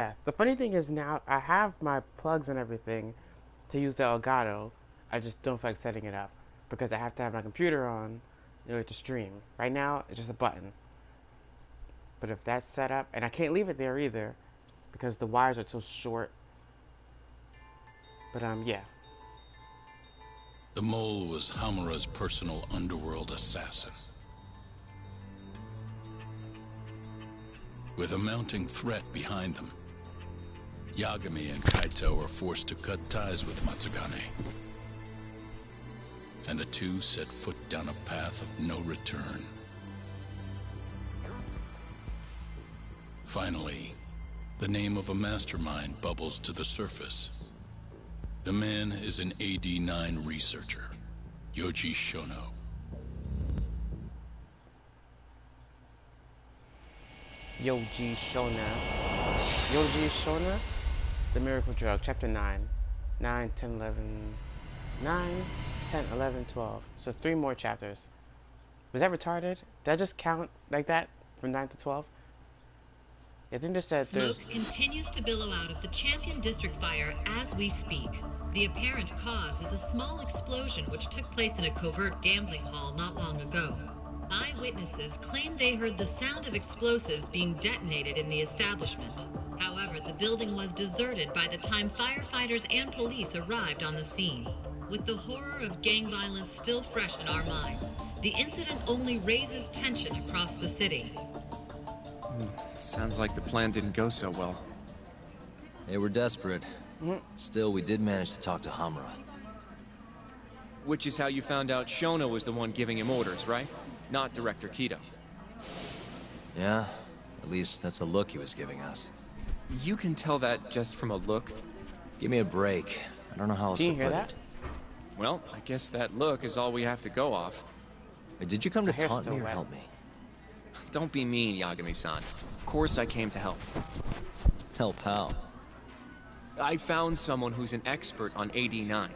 Yeah, the funny thing is now I have my plugs and everything to use the Elgato. I just don't feel like setting it up because I have to have my computer on in order to stream. Right now, it's just a button. But if that's set up, and I can't leave it there either because the wires are so short. But yeah. The mole was Hamura's personal underworld assassin. With a mounting threat behind them, Yagami and Kaito were forced to cut ties with Matsugane. And the two set foot down a path of no return. Finally, the name of a mastermind bubbles to the surface. The man is an AD-9 researcher, Yoji Shono. Yoji Shona, The Miracle Drug, Chapter 9. 9, 10, 11... 9, 10, 11, 12. So 3 more chapters. Was that retarded? Did I just count like that from 9 to 12? I think they said there's... Smoke continues to billow out of the Champion District fire as we speak. The apparent cause is a small explosion which took place in a covert gambling hall not long ago. Eyewitnesses claim they heard the sound of explosives being detonated in the establishment. However, the building was deserted by the time firefighters and police arrived on the scene. With the horror of gang violence still fresh in our minds, the incident only raises tension across the city. Sounds like the plan didn't go so well. They were desperate. Still, we did manage to talk to Hamura. Which is how you found out Shona was the one giving him orders, right? Not Director Kido. Yeah, at least that's a look he was giving us. You can tell that just from a look? Give me a break. I don't know how else to put it. Well, I guess that look is all we have to go off. Hey, did you come to taunt me or help me? Don't be mean, Yagami-san. Of course I came to help. Help how? I found someone who's an expert on AD-9.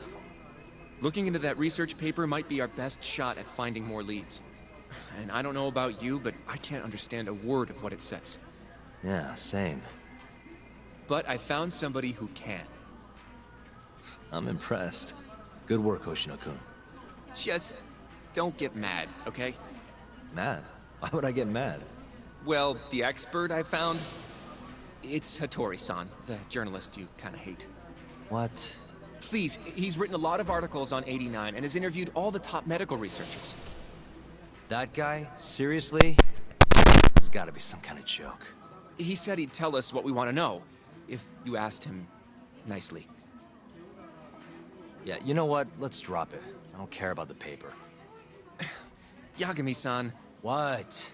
Looking into that research paper might be our best shot at finding more leads. And I don't know about you, but I can't understand a word of what it says. Yeah, same. But I found somebody who can. I'm impressed. Good work, Hoshino-kun. Just don't get mad, okay? Mad? Why would I get mad? Well, the expert I found, it's Hattori-san, the journalist you kind of hate. What? Please, he's written a lot of articles on AD-9 and has interviewed all the top medical researchers. That guy? Seriously? This has got to be some kind of joke. He said he'd tell us what we want to know, if you asked him nicely. Yeah, you know what? Let's drop it. I don't care about the paper. Yagami-san. What?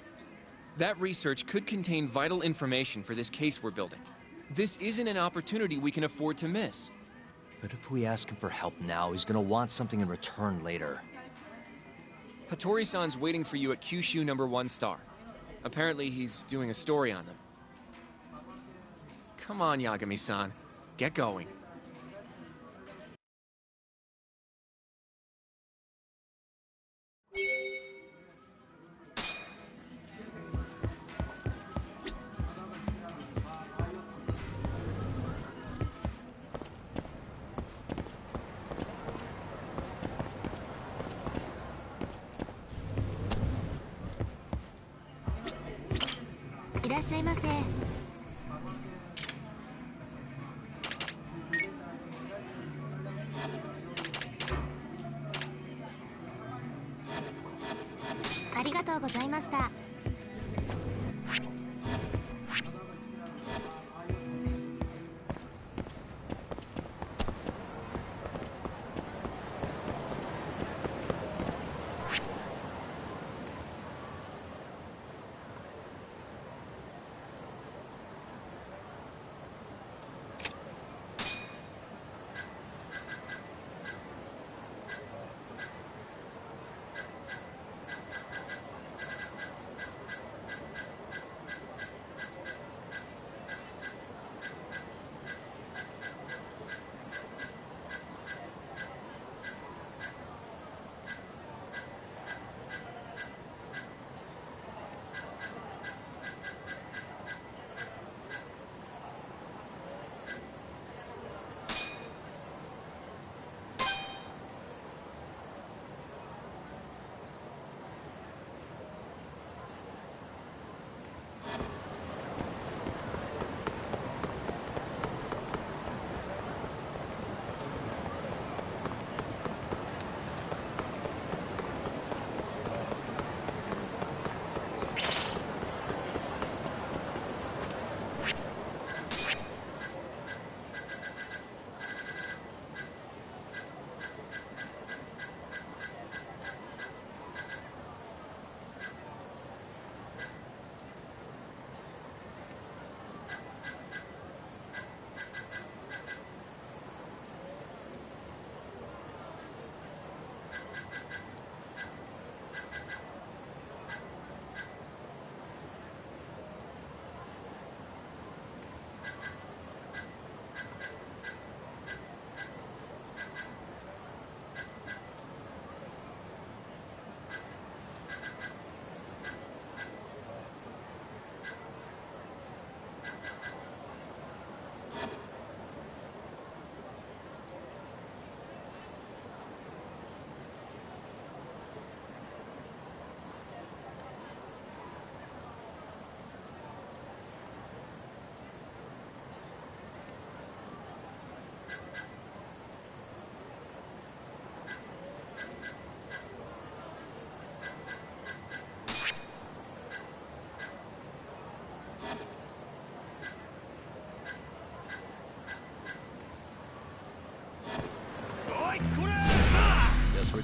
That research could contain vital information for this case we're building. This isn't an opportunity we can afford to miss. But if we ask him for help now, he's gonna want something in return later. Hattori-san's waiting for you at Kyushu #1 star. Apparently he's doing a story on them. Come on, Yagami-san. Get going.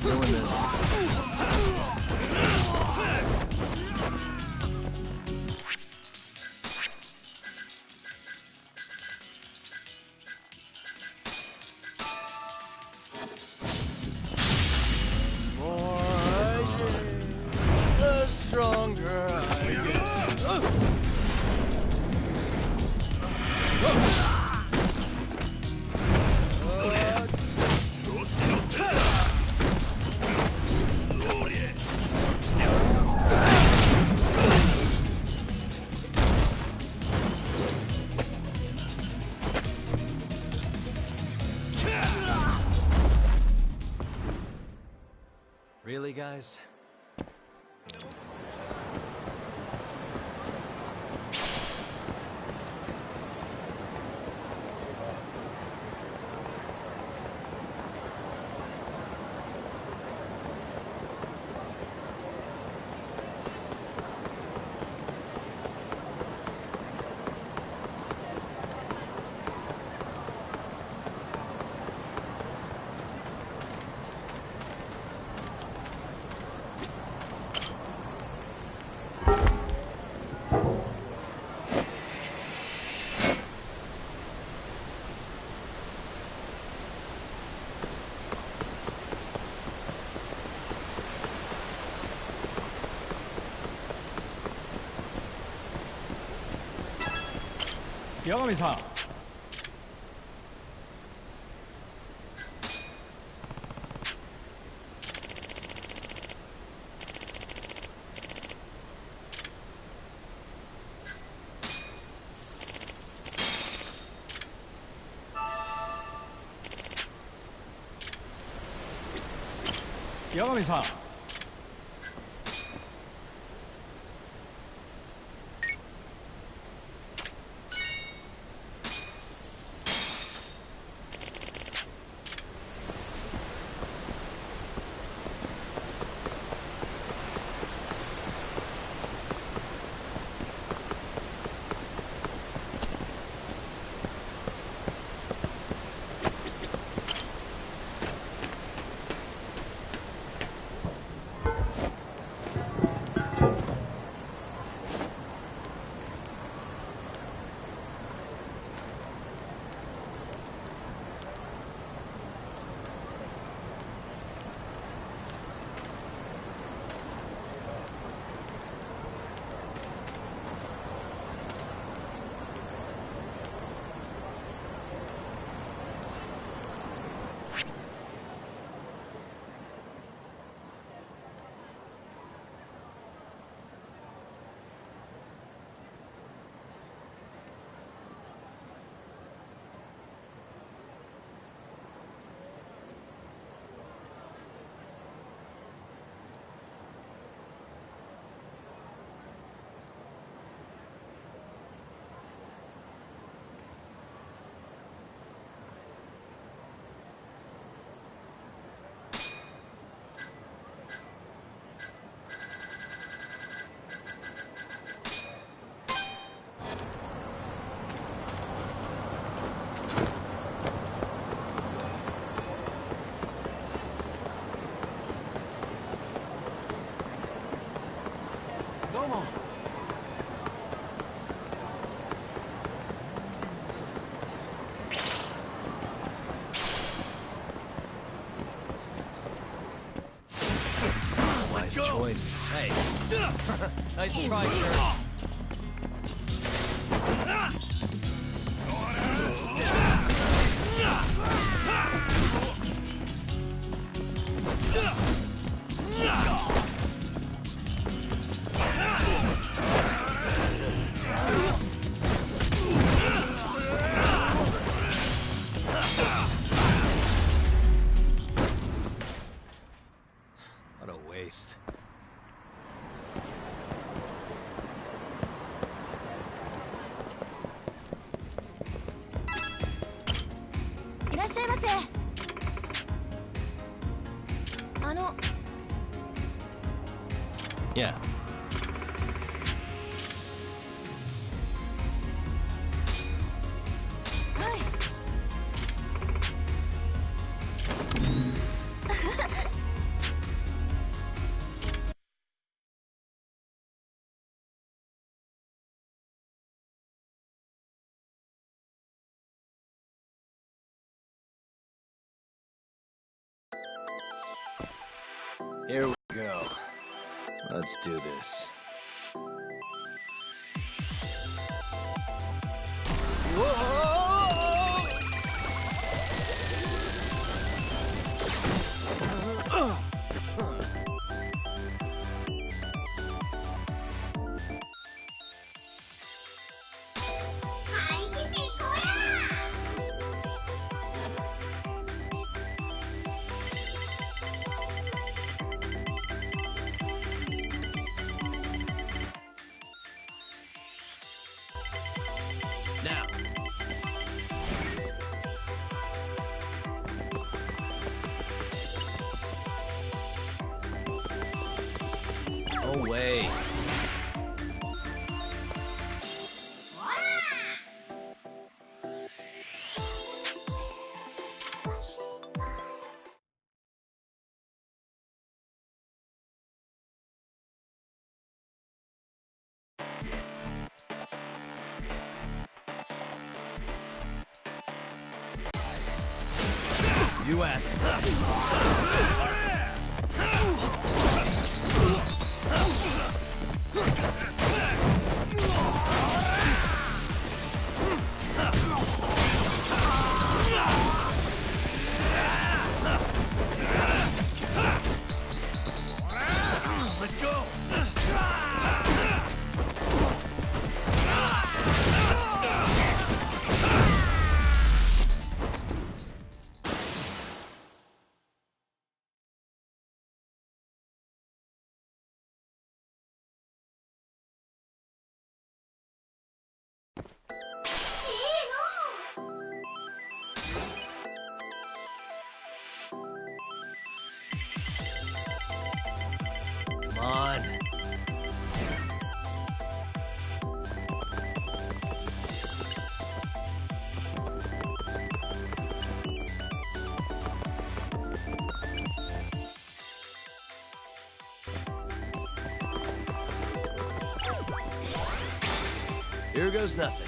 doing this. More I get, the stronger I get. Really, guys? Yagami-san. Yagami-san. Wise choice. Hey. Nice try, sir. What a waste. いらっしゃいませ。Yeah. Here we go. Let's do this. Now. No way. You asked. Let's go. Come on. Here goes nothing.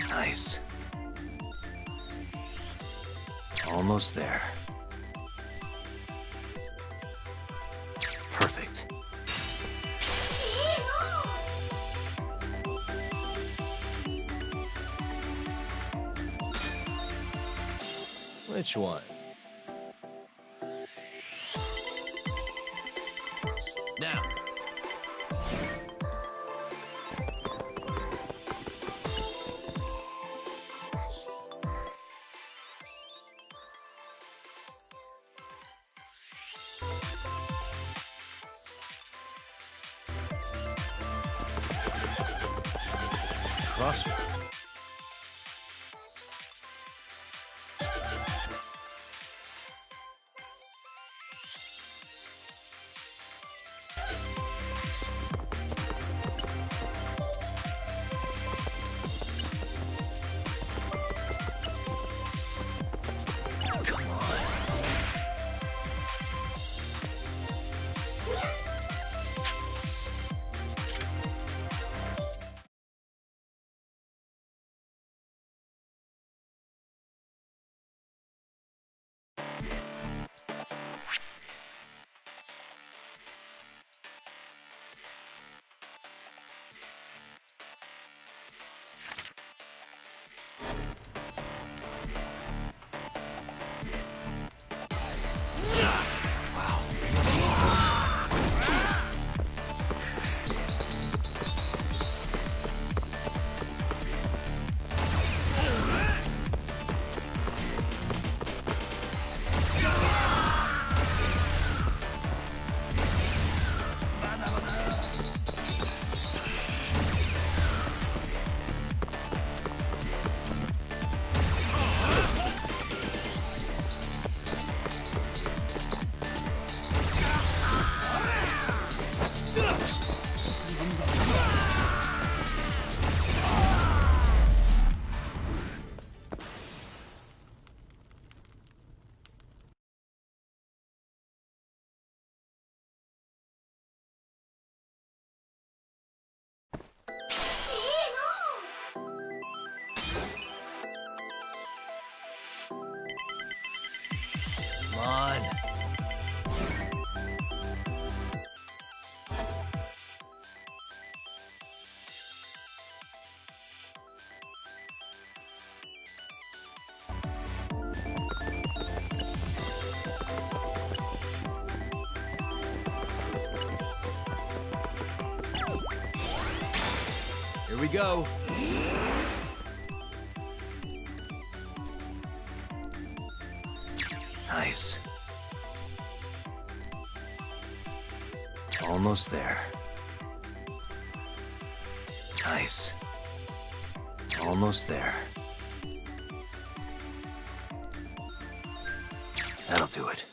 Nice. Almost there. Perfect. Which one? Now. Crossroads. Come on. Here we go. Nice. Almost there. Nice. Almost there. That'll do it.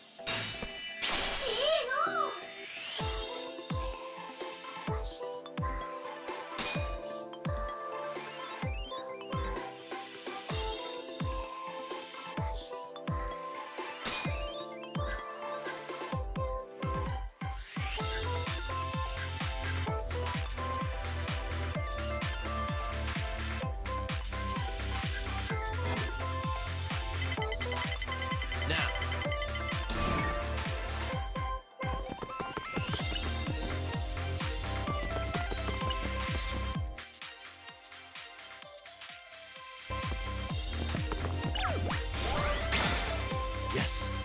Yes.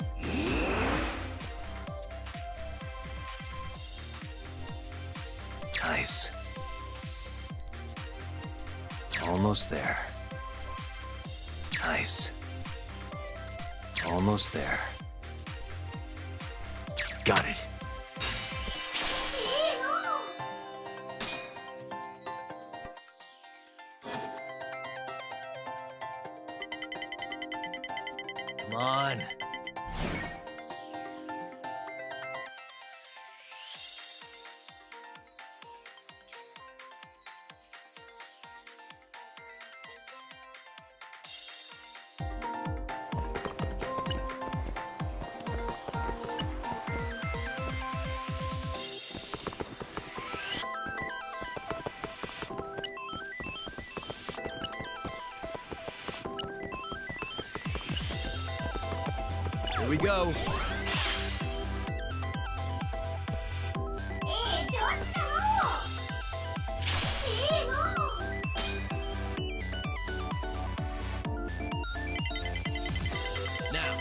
Nice. Almost there. Nice. Almost there. Got it. Come on. Here we go. Now.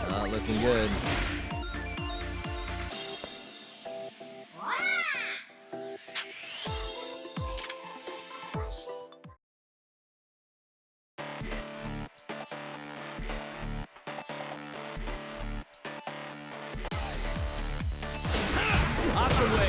Not looking good. Off the way.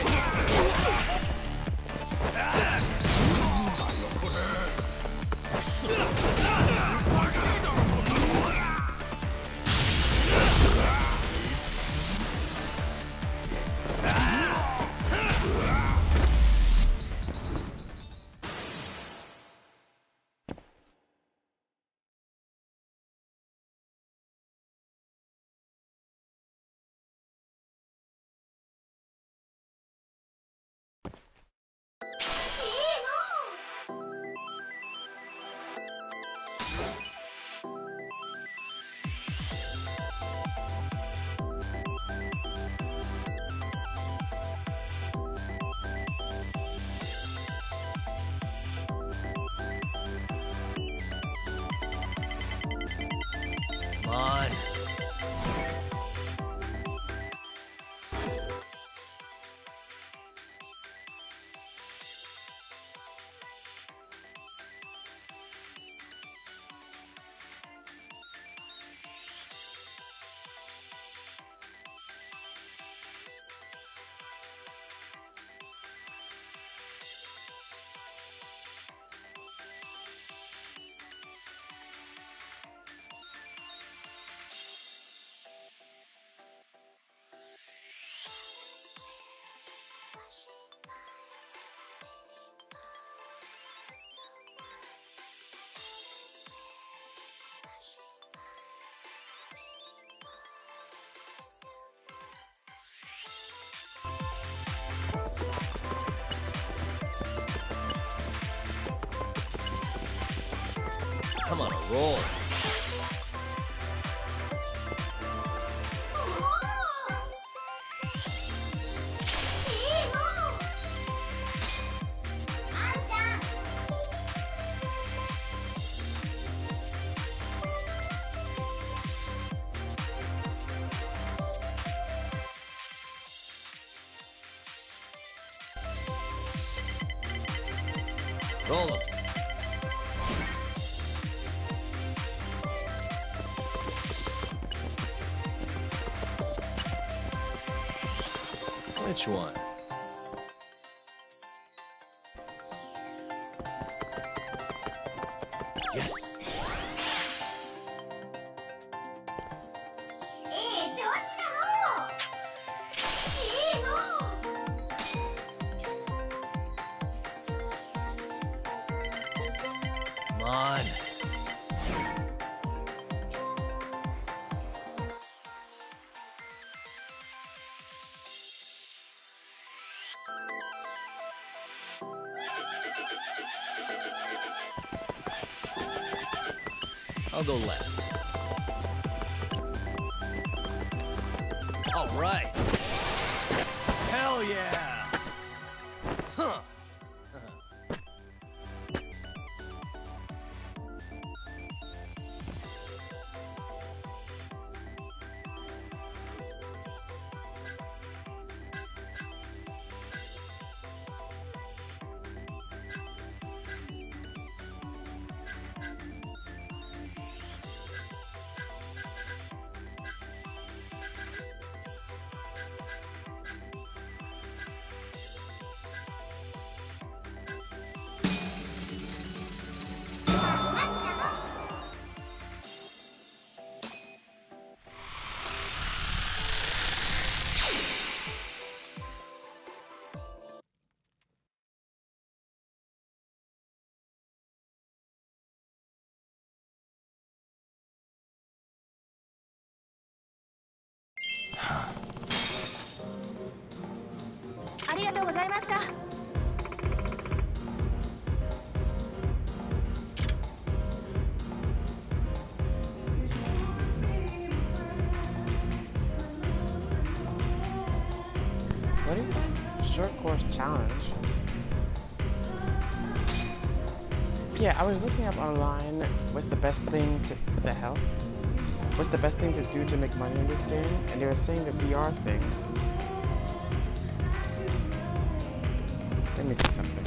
Come on. I'm on a roll. Roll 'em. Which one? Yes. Come on. I'll go left. All right. Hell yeah. Huh. What is that? Short course challenge? Yeah, I was looking up online what's the best thing to... What the hell? What's the best thing to do to make money in this game? And they were saying the VR thing. Let me see something.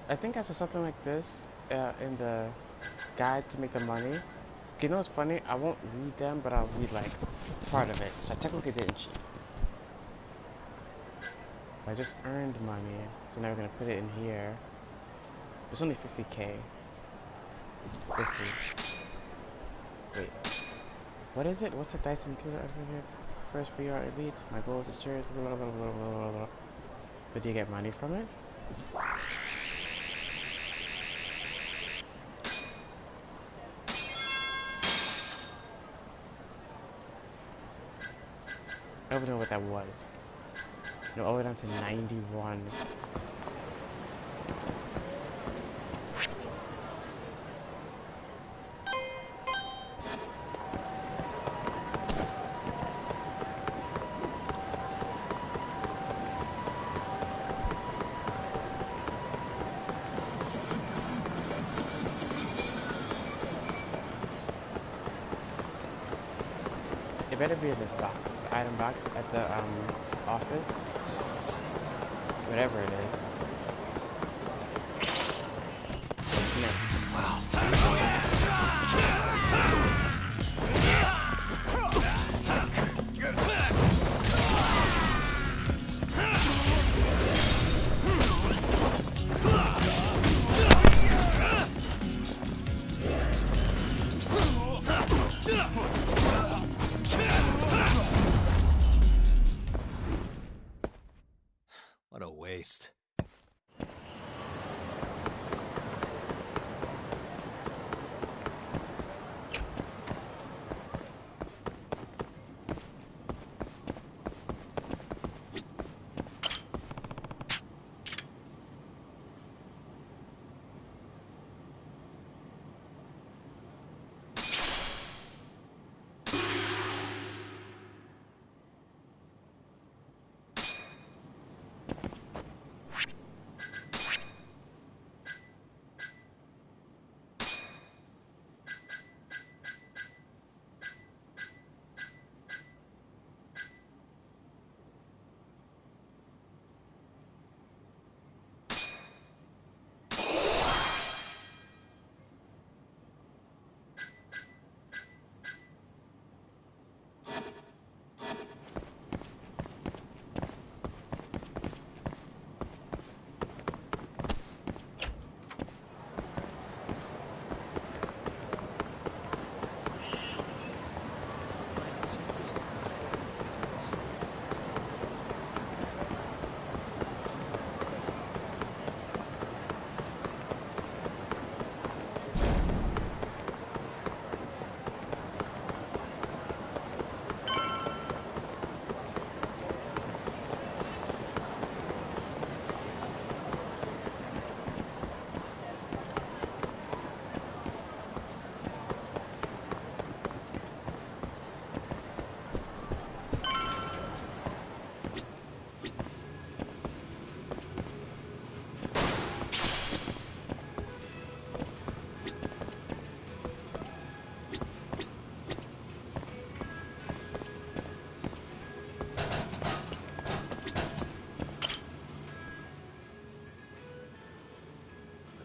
I think I saw something like this in the guide to make the money. You know what's funny? I won't read them, but I'll read like part of it. So I technically didn't cheat. I just earned money, so now we're gonna put it in here. It's only 50K. Let's see. Wait. What is it? What's a Dyson computer over here? First BR Elite. My goal is to share. Blah, blah, blah, blah, blah. But do you get money from it? I don't know what that was. No, all the way down to 91. It better be in this box, the item box at the office, whatever it is. Wow. What a waste.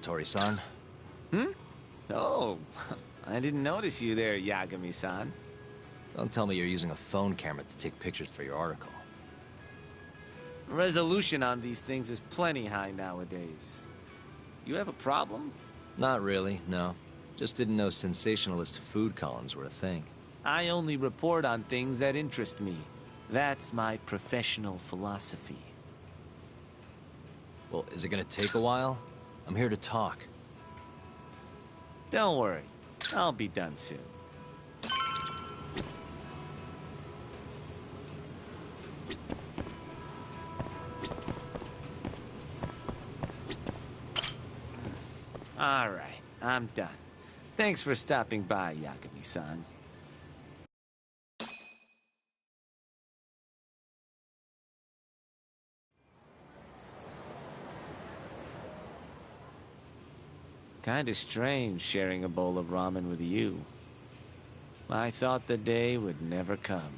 Tori-san? Oh, I didn't notice you there, Yagami-san. Don't tell me you're using a phone camera to take pictures for your article. Resolution on these things is plenty high nowadays. You have a problem? Not really, no. Just didn't know sensationalist food columns were a thing. I only report on things that interest me. That's my professional philosophy. Well, is it gonna take a while? I'm here to talk. Don't worry, I'll be done soon. All right, I'm done. Thanks for stopping by, Yagami-san. Kinda strange sharing a bowl of ramen with you. I thought the day would never come.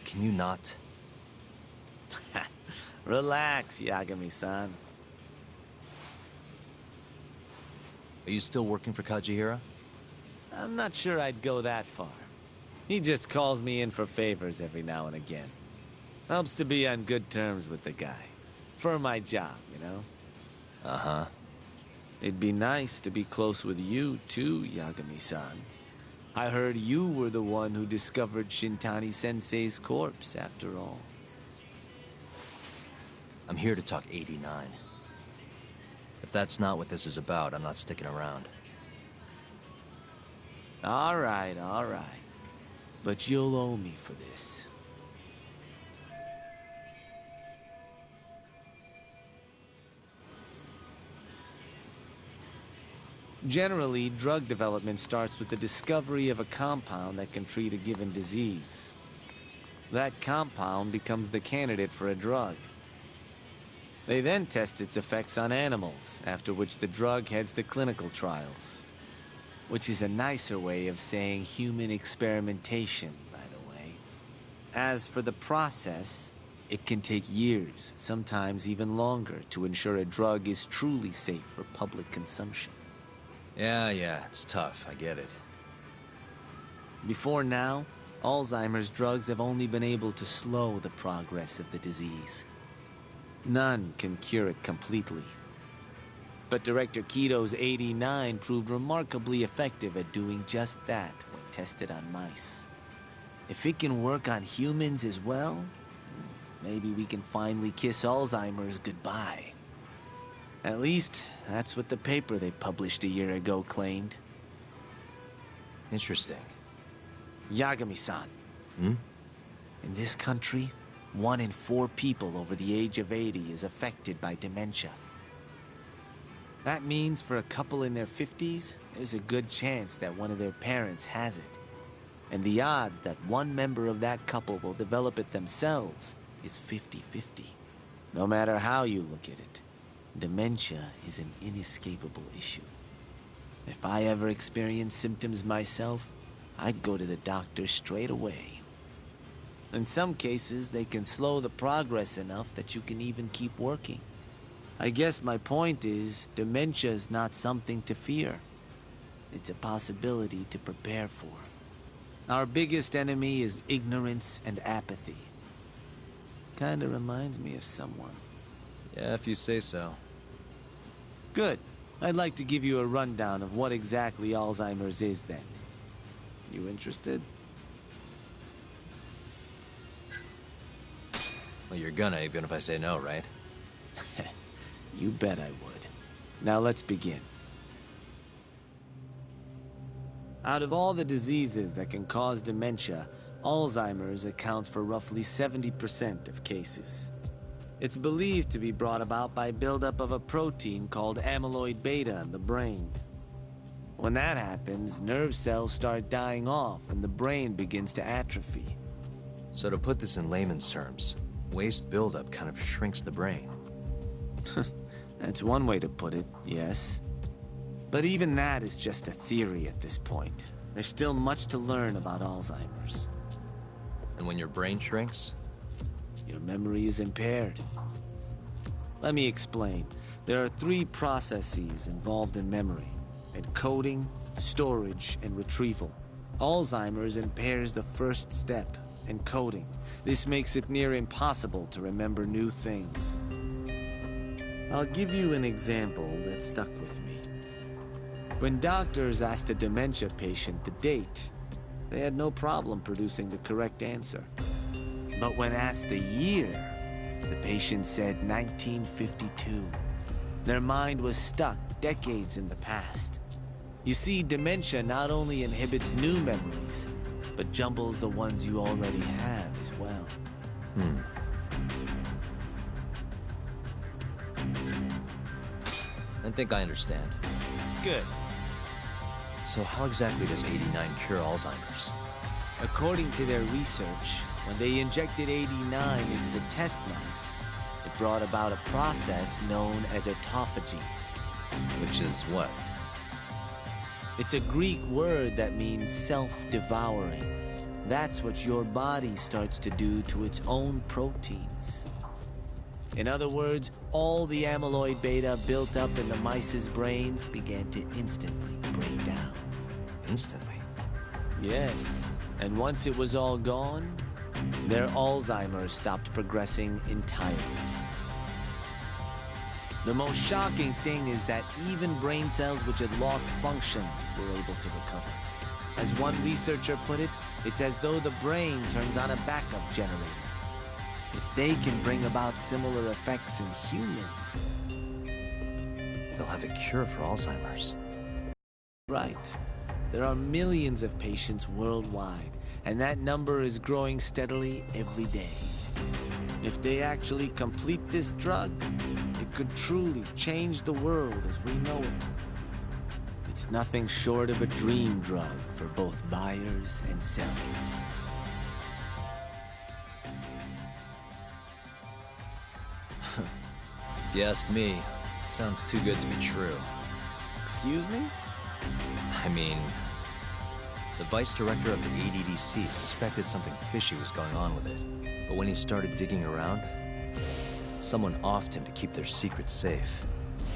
Can you not? Relax, Yagami-san. Are you still working for Kajihira? I'm not sure I'd go that far. He just calls me in for favors every now and again. Helps to be on good terms with the guy. For my job, you know? Uh-huh. It'd be nice to be close with you, too, Yagami-san. I heard you were the one who discovered Shintani-sensei's corpse, after all. I'm here to talk 89. If that's not what this is about, I'm not sticking around. All right. But you'll owe me for this. Generally, drug development starts with the discovery of a compound that can treat a given disease. That compound becomes the candidate for a drug. They then test its effects on animals, after which the drug heads to clinical trials. Which is a nicer way of saying human experimentation, by the way. As for the process, it can take years, sometimes even longer, to ensure a drug is truly safe for public consumption. Yeah, it's tough, I get it. Before now, Alzheimer's drugs have only been able to slow the progress of the disease. None can cure it completely. But Director Kito's 89 proved remarkably effective at doing just that when tested on mice. If it can work on humans as well, maybe we can finally kiss Alzheimer's goodbye. At least, that's what the paper they published a year ago claimed. Interesting. Yagami-san. Hmm? In this country, 1 in 4 people over the age of 80 is affected by dementia. That means for a couple in their 50s, there's a good chance that one of their parents has it. And the odds that one member of that couple will develop it themselves is 50-50. No matter how you look at it, dementia is an inescapable issue. If I ever experienced symptoms myself, I'd go to the doctor straight away. In some cases, they can slow the progress enough that you can even keep working. I guess my point is, dementia is not something to fear. It's a possibility to prepare for. Our biggest enemy is ignorance and apathy. Kinda reminds me of someone. Yeah, if you say so. Good. I'd like to give you a rundown of what exactly Alzheimer's is then. You interested? Well, you're gonna, even if I say no, right? You bet I would. Now let's begin. Out of all the diseases that can cause dementia, Alzheimer's accounts for roughly 70% of cases. It's believed to be brought about by buildup of a protein called amyloid beta in the brain. When that happens, nerve cells start dying off and the brain begins to atrophy. So to put this in layman's terms, waste buildup kind of shrinks the brain. That's one way to put it, yes. But even that is just a theory at this point. There's still much to learn about Alzheimer's. And when your brain shrinks? Your memory is impaired. Let me explain. There are 3 processes involved in memory: encoding, storage, and retrieval. Alzheimer's impairs the first step, encoding. This makes it near impossible to remember new things. I'll give you an example that stuck with me. When doctors asked a dementia patient the date, they had no problem producing the correct answer. But when asked the year, the patient said 1952. Their mind was stuck decades in the past. You see, dementia not only inhibits new memories, but jumbles the ones you already have as well. I think I understand. Good. So how exactly does 89 cure Alzheimer's? According to their research, when they injected 89 into the test mice, it brought about a process known as autophagy. Which is what? It's a Greek word that means self-devouring. That's what your body starts to do to its own proteins. In other words, all the amyloid beta built up in the mice's brains began to instantly break down. instantly. Yes, and once it was all gone, their Alzheimer's stopped progressing entirely. The most shocking thing is that even brain cells which had lost function were able to recover. As one researcher put it, it's as though the brain turns on a backup generator. If they can bring about similar effects in humans... They'll have a cure for Alzheimer's. Right. There are millions of patients worldwide, and that number is growing steadily every day. If they actually complete this drug, it could truly change the world as we know it. It's nothing short of a dream drug for both buyers and sellers. If you ask me, it sounds too good to be true. Excuse me? I mean, the vice director of the ADDC suspected something fishy was going on with it. But when he started digging around, someone offed him to keep their secret safe.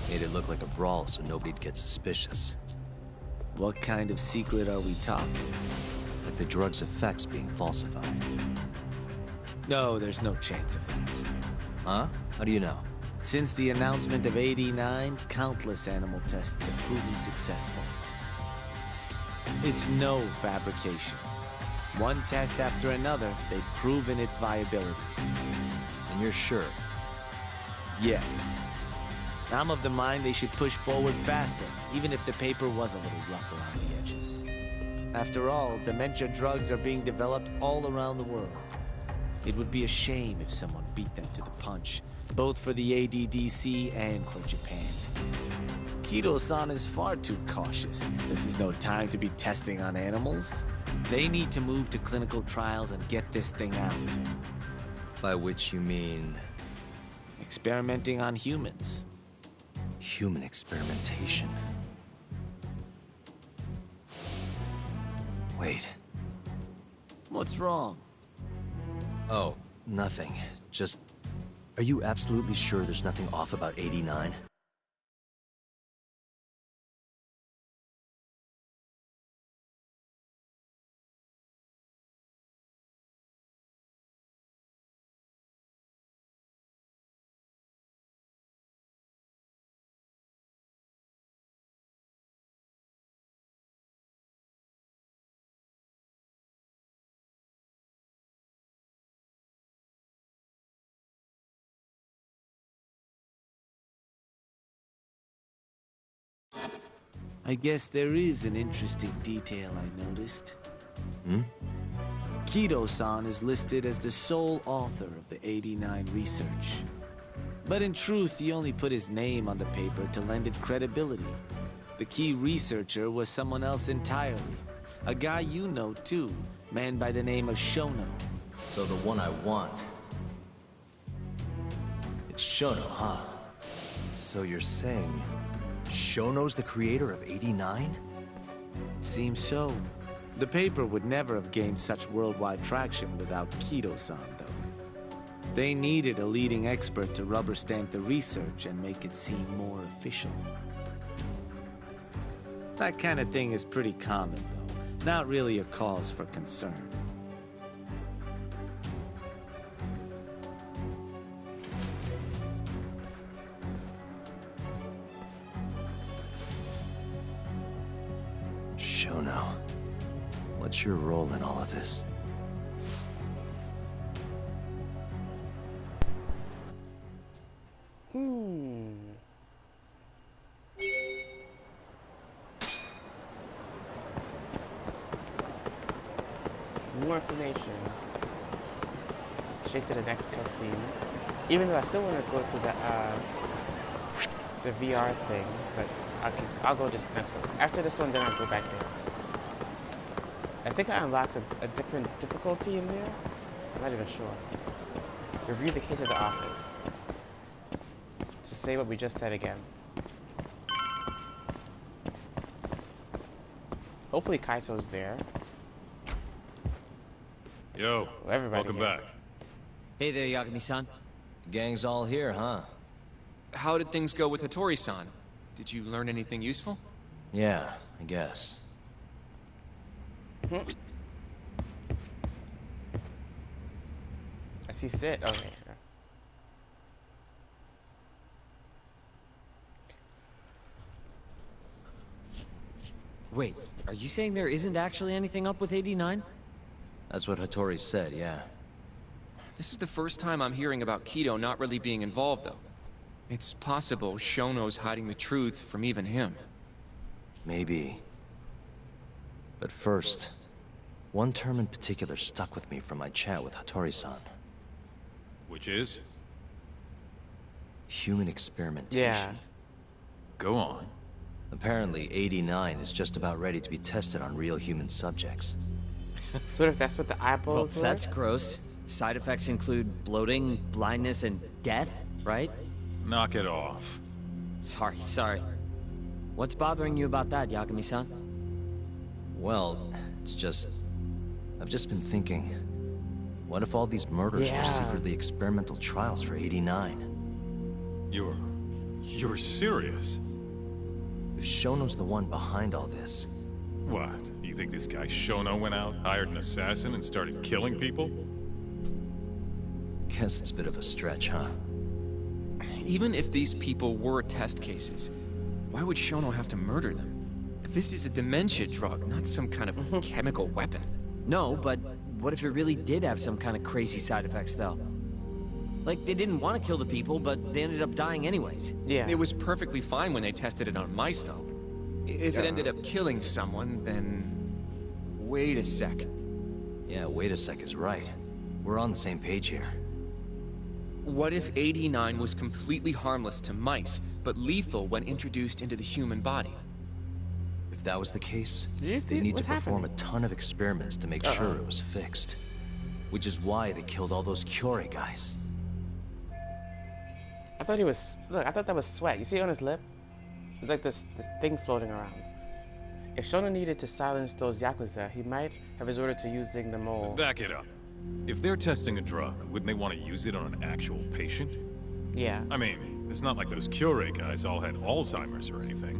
Made it look like a brawl so nobody'd get suspicious. What kind of secret are we talking? Like the drug's effects being falsified. No, there's no chance of that. Huh? How do you know? Since the announcement of AD9, countless animal tests have proven successful. It's no fabrication. One test after another, they've proven its viability. And you're sure? Yes. I'm of the mind they should push forward faster, even if the paper was a little rough around the edges. After all, dementia drugs are being developed all around the world. It would be a shame if someone beat them to the punch, both for the ADDC and for Japan. Kido-san is far too cautious. This is no time to be testing on animals. They need to move to clinical trials and get this thing out. By which you mean... experimenting on humans. Human experimentation. Wait. What's wrong? Oh, nothing. Just... Are you absolutely sure there's nothing off about 89? I guess there is an interesting detail I noticed. Kido-san is listed as the sole author of the 89 research. But in truth, he only put his name on the paper to lend it credibility. The key researcher was someone else entirely. A guy you know too, man by the name of Shono. So the one I want... It's Shono, huh? So you're saying... Shono's the creator of 89? Seems so. The paper would never have gained such worldwide traction without Kido-san, though. They needed a leading expert to rubber stamp the research and make it seem more official. That kind of thing is pretty common, though. Not really a cause for concern. Shono, what's your role in all of this? More information. Straight to the next cutscene. Even though I still want to go to the VR thing, but I'll go just next one. After this one, then I'll go back there. I think I unlocked a different difficulty in there. I'm not even sure. Review the case of the office. To say what we just said again. Hopefully Kaito's there. Yo, welcome back. Hey there, Yagami-san. The gang's all here, huh? How did things go with Hattori-san? Did you learn anything useful? Yeah, I guess. I see Sid. Okay. Wait, are you saying there isn't actually anything up with 89? That's what Hattori said, yeah. This is the first time I'm hearing about Kido not really being involved, though. It's possible Shono's hiding the truth from even him. Maybe. But first, one term in particular stuck with me from my chat with Hattori-san. Which is? Human experimentation. Yeah. Go on. Apparently, 89 is just about ready to be tested on real human subjects. Sort of, that's what the eyeballs Well, that's gross. Side effects include bloating, blindness, and death, right? Knock it off. Sorry. What's bothering you about that, Yagami-san? Well, it's just... I've just been thinking... What if all these murders were secretly experimental trials for 89? You're serious? If Shono's the one behind all this... What? You think this guy Shono went out, hired an assassin, and started killing people? Guess it's a bit of a stretch, huh? Even if these people were test cases, why would Shono have to murder them? This is a dementia drug, not some kind of chemical weapon. No, but what if it really did have some kind of crazy side effects, though? Like, they didn't want to kill the people, but they ended up dying anyways. Yeah. It was perfectly fine when they tested it on mice, though. If it ended up killing someone, then... Wait a sec. Yeah, wait a sec is right. We're on the same page here. What if 89 was completely harmless to mice, but lethal when introduced into the human body? If that was the case, Did you see they'd need what's to perform happening? a ton of experiments to make sure it was fixed. Which is why they killed all those Kyorei guys. I thought he was... Look, I thought that was sweat. You see it on his lip? It's like this thing floating around. If Shono needed to silence those Yakuza, he might have resorted to using the mole. Back it up. If they're testing a drug, wouldn't they want to use it on an actual patient? Yeah. I mean, it's not like those Kyorei guys all had Alzheimer's or anything.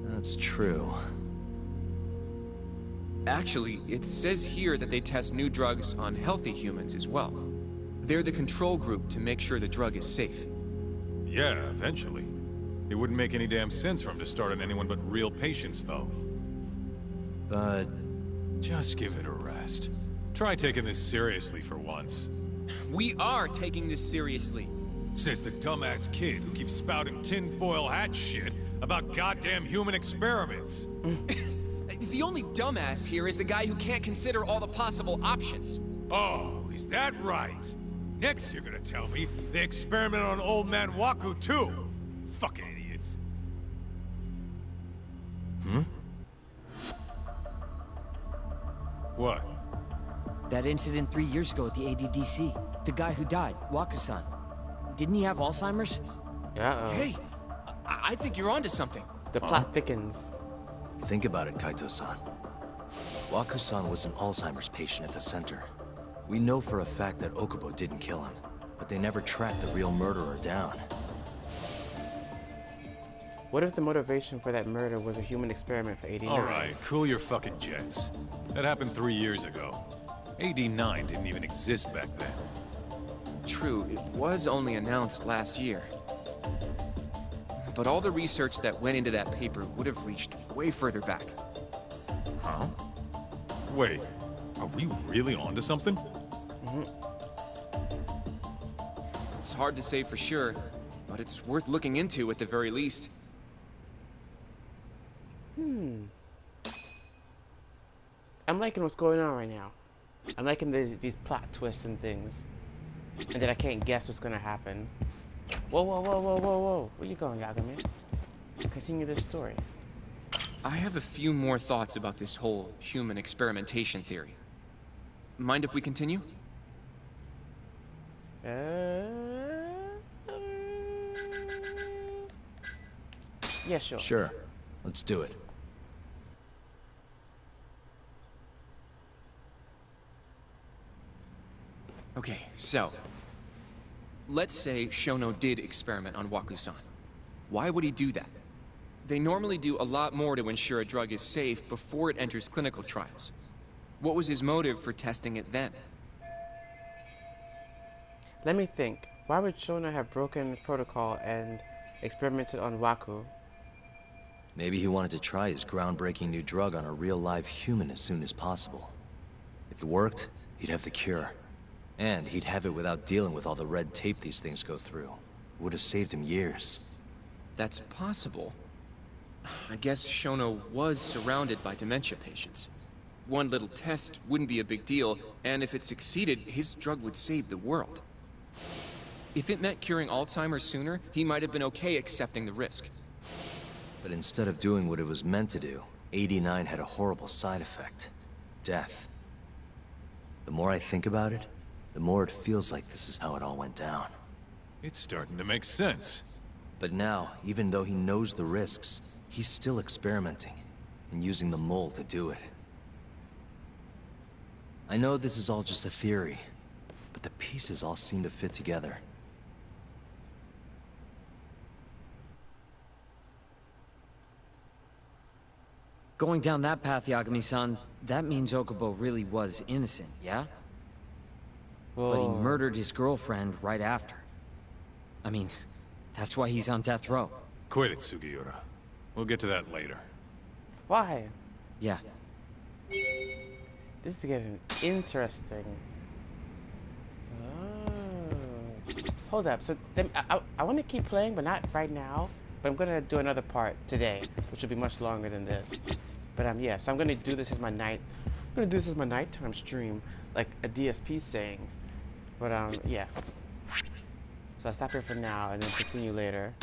That's true. Actually, it says here that they test new drugs on healthy humans as well. They're the control group to make sure the drug is safe. Yeah, eventually. It wouldn't make any damn sense for them to start on anyone but real patients, though. But... Just give it a rest. Try taking this seriously for once. We are taking this seriously. Says the dumbass kid who keeps spouting tinfoil hat shit about goddamn human experiments. The only dumbass here is the guy who can't consider all the possible options. Oh, is that right? Next you're gonna tell me they experiment on old man Waku too. Fucking idiots. What? That incident 3 years ago at the ADDC. The guy who died, Waku-san. Didn't he have Alzheimer's? Uh-oh. Hey, I think you're onto something. The plot thickens. Think about it, Kaito-san. Waku-san was an Alzheimer's patient at the center. We know for a fact that Okubo didn't kill him, but they never tracked the real murderer down. What if the motivation for that murder was a human experiment for 89? Alright, cool your fucking jets. That happened 3 years ago. 89 didn't even exist back then. True, it was only announced last year. But all the research that went into that paper would have reached way further back. Huh? Wait, are we really onto something? It's hard to say for sure, but it's worth looking into at the very least. I'm liking what's going on right now. I'm liking these plot twists and things. And that I can't guess what's gonna happen. Whoa, whoa, whoa, whoa, whoa, whoa. Where you going, Yagami? Continue this story. I have a few more thoughts about this whole human experimentation theory. Mind if we continue? Yeah, sure. Sure. Let's do it. Okay, so... Let's say Shono did experiment on Waku-san. Why would he do that? They normally do a lot more to ensure a drug is safe before it enters clinical trials. What was his motive for testing it then? Let me think. Why would Shona have broken protocol and experimented on Waku? Maybe he wanted to try his groundbreaking new drug on a real live human as soon as possible. If it worked, he'd have the cure. And he'd have it without dealing with all the red tape these things go through. It would have saved him years. That's possible. I guess Shono was surrounded by dementia patients. One little test wouldn't be a big deal, and if it succeeded, his drug would save the world. If it meant curing Alzheimer's sooner, he might have been okay accepting the risk. But instead of doing what it was meant to do, 89 had a horrible side effect. Death. The more I think about it, the more it feels like this is how it all went down. It's starting to make sense. But now, even though he knows the risks, he's still experimenting, and using the mole to do it. I know this is all just a theory, but the pieces all seem to fit together. Going down that path, Yagami-san, that means Okubo really was innocent, yeah? Whoa. But he murdered his girlfriend right after. I mean, that's why he's on death row. Quit it, Sugiura. We'll get to that later. Why? Yeah. This is getting interesting. Oh. Hold up. So then I want to keep playing, but not right now. But I'm gonna do another part today, which will be much longer than this. But yeah. So I'm gonna do this as my nighttime stream, like a DSP saying. But yeah. So I'll stop here for now and then continue later.